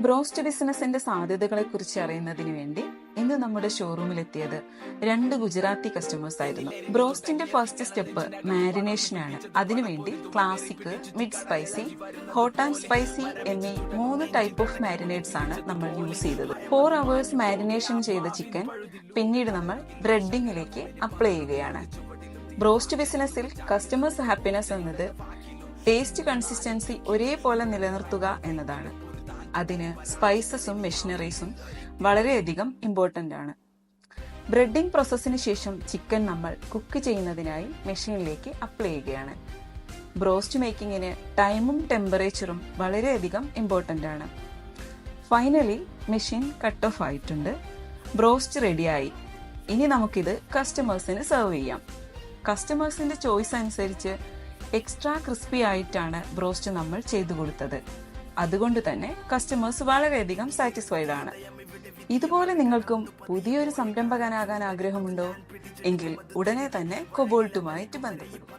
Broast ബിസിനസിന്റെ സാധ്യതകളെ കുറിച്ച് അറിയുന്നതിന് വേണ്ടി ഇന്ന് നമ്മുടെ ഷോറൂമിലെത്തിയത് 2 ഗുജറാത്തി കസ്റ്റമേഴ്സ് ആയിരുന്നു. ബ്രോസ്റ്റിന്റെ ഫസ്റ്റ് സ്റ്റെപ്പ് മാരിനേഷൻ ആണ്. അതിനുവേണ്ടി classic, mid spicy, hot and spicy എന്നീ 3 ടൈപ്പ് ഓഫ് മാരിനേറ്റ്സ് ആണ് നമ്മൾ യൂസ് ചെയ്തത്. 4 hours മാരിനേഷൻ ചെയ്ത ചിക്കൻ പിന്നീട് നമ്മൾ ബ്രെഡിങ്ങിലേക്ക് അപ്ലൈ ചെയ്യുകയാണ്. ബ്രോസ്റ്റ് ബിസിനസ്സിൽ കസ്റ്റമേഴ്സ് ഹാപ്പിനെസ് എന്നത് ടേസ്റ്റ് കൺസിസ്റ്റൻസി ഒരേപോലെ നിലനിർത്തുക എന്നതാണ്. അതിന് സ്പൈസസും മെഷീനറീസും വളരെയധികം ഇമ്പോർട്ടന്റ് ആണ്. ബ്രെഡിംഗ് പ്രോസസ്സിന് ശേഷം ചിക്കൻ നമ്മൾ കുക്ക് ചെയ്യുന്നതിനായി മെഷീനിലേക്ക് അപ്ലൈ ചെയ്യുകയാണ്. ബ്രോസ്റ്റ് മേക്കിങ്ങിന് ടൈമും ടെമ്പറേച്ചറും വളരെയധികം ഇമ്പോർട്ടന്റ് ആണ്. ഫൈനലി മെഷീൻ കട്ട് ഓഫ് ആയിട്ടുണ്ട്. ബ്രോസ്റ്റ് റെഡിയായി. ഇനി നമുക്കിത് കസ്റ്റമേഴ്സിന് സെർവ് ചെയ്യാം. കസ്റ്റമേഴ്സിന്റെ ചോയ്സ് അനുസരിച്ച് എക്സ്ട്രാ ക്രിസ്പി ആയിട്ടാണ് ബ്രോസ്റ്റ് നമ്മൾ ചെയ്തു കൊടുത്തത്. അതുകൊണ്ട് തന്നെ കസ്റ്റമേഴ്സ് വളരെയധികം സാറ്റിസ്ഫൈഡ് ആണ്. ഇതുപോലെ നിങ്ങൾക്കും പുതിയൊരു സംരംഭകനാകാൻ ആഗ്രഹമുണ്ടോ? എങ്കിൽ ഉടനെ തന്നെ കൊബോൾട്ടുമായിട്ട് ബന്ധപ്പെടും.